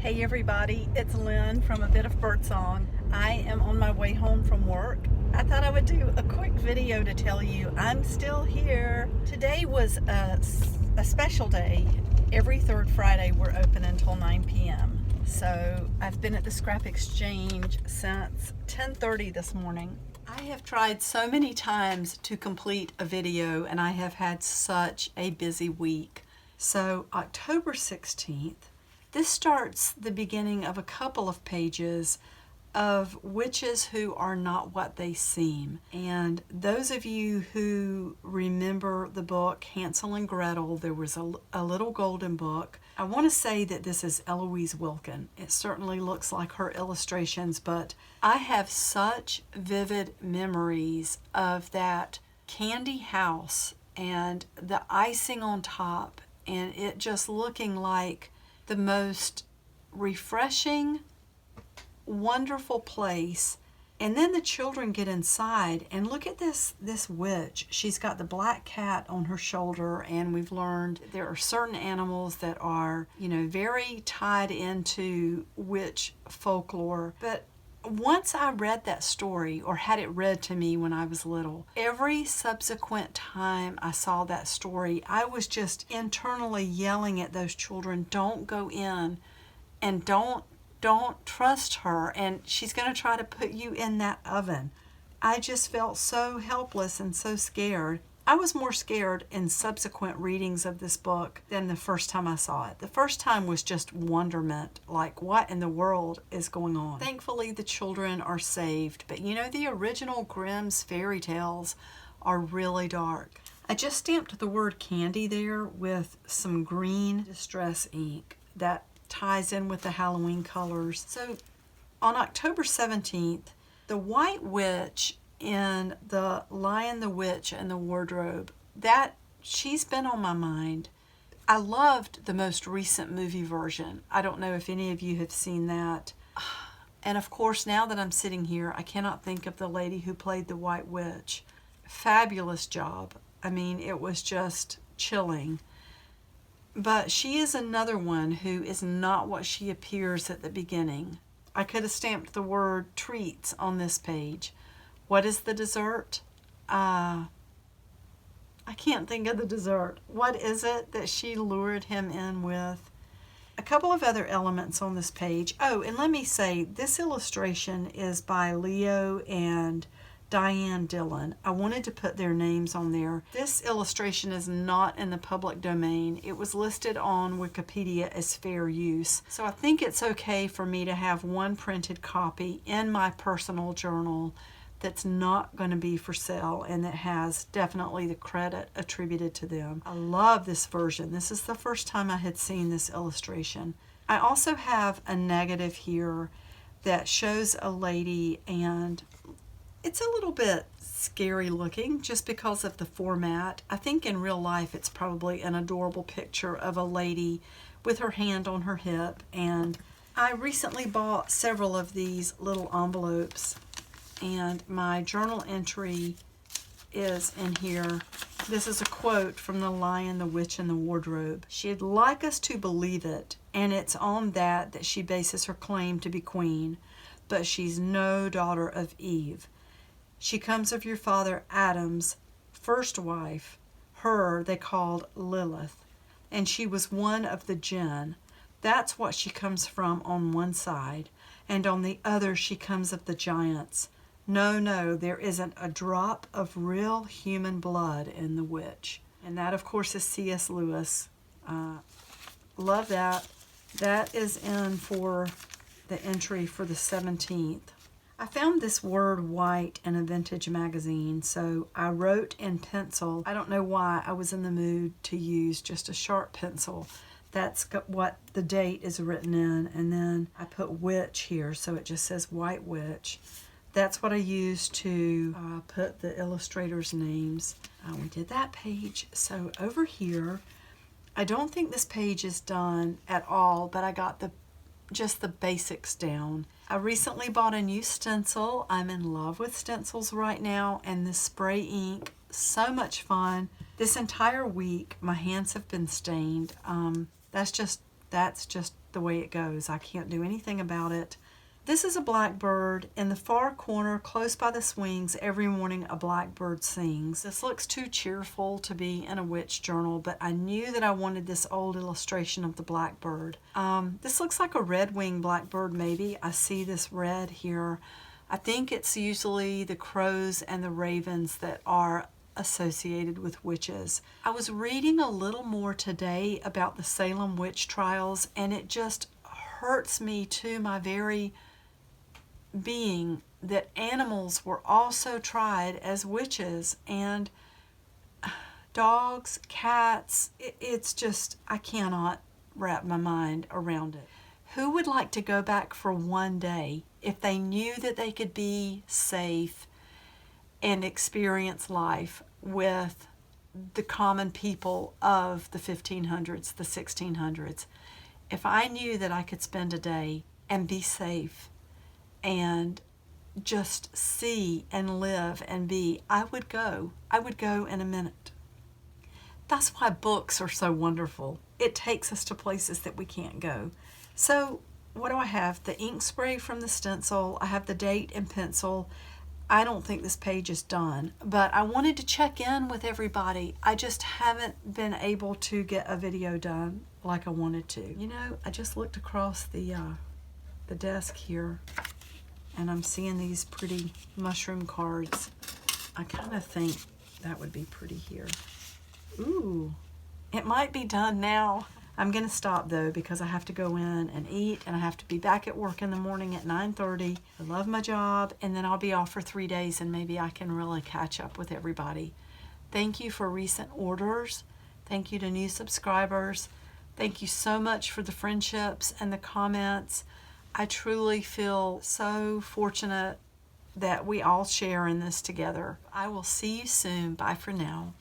Hey everybody, it's Lynn from A Bit of Birdsong. I am on my way home from work. I thought I would do a quick video to tell you I'm still here. Today was a special day. Every third Friday we're open until 9 p.m. So I've been at the Scrap Exchange since 10:30 this morning. I have tried so many times to complete a video and I have had such a busy week. So October 16th, this starts the beginning of a couple of pages of witches who are not what they seem. And those of you who remember the book Hansel and Gretel, there was a little golden book. I want to say that this is Eloise Wilkin. It certainly looks like her illustrations, but I have such vivid memories of that candy house and the icing on top and it just looking like the most refreshing, wonderful place. And then the children get inside and look at this witch. She's got the black cat on her shoulder, and we've learned there are certain animals that are, very tied into witch folklore. But once I read that story, or had it read to me when I was little, every subsequent time I saw that story, I was just internally yelling at those children, don't go in and don't trust her, and she's going to try to put you in that oven. I just felt so helpless and so scared. I was more scared in subsequent readings of this book than the first time I saw it. The first time was just wonderment, like what in the world is going on? Thankfully, the children are saved, but the original Grimm's fairy tales are really dark. I just stamped the word candy there with some green distress ink that ties in with the Halloween colors. So on October 17th, the White Witch in The Lion, the Witch, and the Wardrobe, that she's been on my mind. I loved the most recent movie version. I don't know if any of you have seen that. And of course, now that I'm sitting here, I cannot think of the lady who played the White Witch. Fabulous job. I mean, it was just chilling. But she is another one who is not what she appears at the beginning. I could have stamped the word treats on this page. What is the dessert? I can't think of the dessert. What is it that she lured him in with? A couple of other elements on this page. Oh, and let me say, this illustration is by Leo and Diane Dillon. I wanted to put their names on there. This illustration is not in the public domain. It was listed on Wikipedia as fair use. So I think it's okay for me to have one printed copy in my personal journal that's not going to be for sale and that has definitely the credit attributed to them. I love this version. This is the first time I had seen this illustration. I also have a negative here that shows a lady, and it's a little bit scary looking just because of the format. I think in real life it's probably an adorable picture of a lady with her hand on her hip, and I recently bought several of these little envelopes, and my journal entry is in here. This is a quote from The Lion, the Witch, and the Wardrobe. She'd like us to believe it, and it's on that she bases her claim to be queen, but she's no daughter of Eve. She comes of your father Adam's first wife. Her they called Lilith, and she was one of the jinn. That's what she comes from on one side, and on the other she comes of the giants. No, there isn't a drop of real human blood in the witch. And that, of course, is C.S. Lewis. Love that. That is in for the entry for the 17th. I found this word white in a vintage magazine, so I wrote in pencil. I don't know why I was in the mood to use just a sharp pencil. That's what the date is written in, and then I put witch here, so it just says White Witch. That's what I used to put the illustrators' names. We did that page. So over here, I don't think this page is done at all, but I got just the basics down. I recently bought a new stencil. I'm in love with stencils right now, and this spray ink, so much fun. This entire week, my hands have been stained. That's That's just the way it goes. I can't do anything about it. This is a blackbird. In the far corner, close by the swings, every morning a blackbird sings. This looks too cheerful to be in a witch journal, but I knew that I wanted this old illustration of the blackbird. This looks like a red-winged blackbird, maybe. I see this red here. I think it's usually the crows and the ravens that are associated with witches. I was reading a little more today about the Salem witch trials, and it just hurts me to my very being that animals were also tried as witches, and dogs, cats. It's just, I cannot wrap my mind around it. Who would like to go back for one day if they knew that they could be safe and experience life with the common people of the 1500s, the 1600s? If I knew that I could spend a day and be safe and just see and live and be, I would go. I would go in a minute. That's why books are so wonderful. It takes us to places that we can't go. So what do I have? The ink spray from the stencil. I have the date and pencil. I don't think this page is done, but I wanted to check in with everybody. I just haven't been able to get a video done like I wanted to. You know, I just looked across the desk here, and I'm seeing these pretty mushroom cards. I kind of think that would be pretty here. Ooh, it might be done now. I'm going to stop though because I have to go in and eat, and I have to be back at work in the morning at 9:30. I love my job, and then I'll be off for 3 days, and maybe I can really catch up with everybody. Thank you for recent orders. Thank you to new subscribers. Thank you so much for the friendships and the comments. I truly feel so fortunate that we all share in this together. I will see you soon. Bye for now.